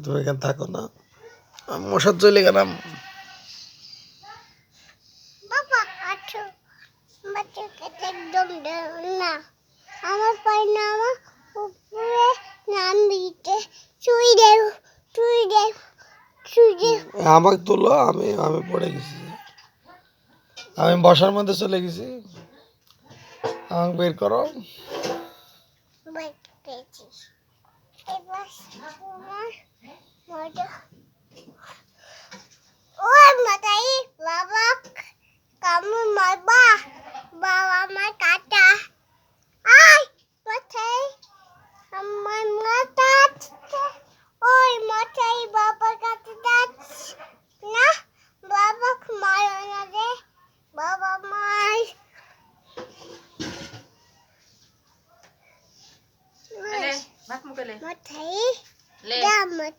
তুমি এখানে থাকো না, আমি মশার চলে গেলাম। বাবা আছো বাচ্চাকে একদম না আমার পাই না আমার উপরে নাম দিতে চুই দেও চুই দেও চুই দেও। আমাকে তোলো, আমি আমি পড়ে গেছি, আমি বসার মধ্যে চলে গেছি, আমাকে বের করো। বাইক পেয়েছি এবার তোমার মজা ওই মাথায় বাবা কামু মারবা বাবা আমার কাটা আই মাথায় আমার মাথা ওই মাথায় বাবা কাটে যাচ্ছে না বাবা মারো না রে বাবা মার ভাত মুখে লে মাথায় লে দা মাথায়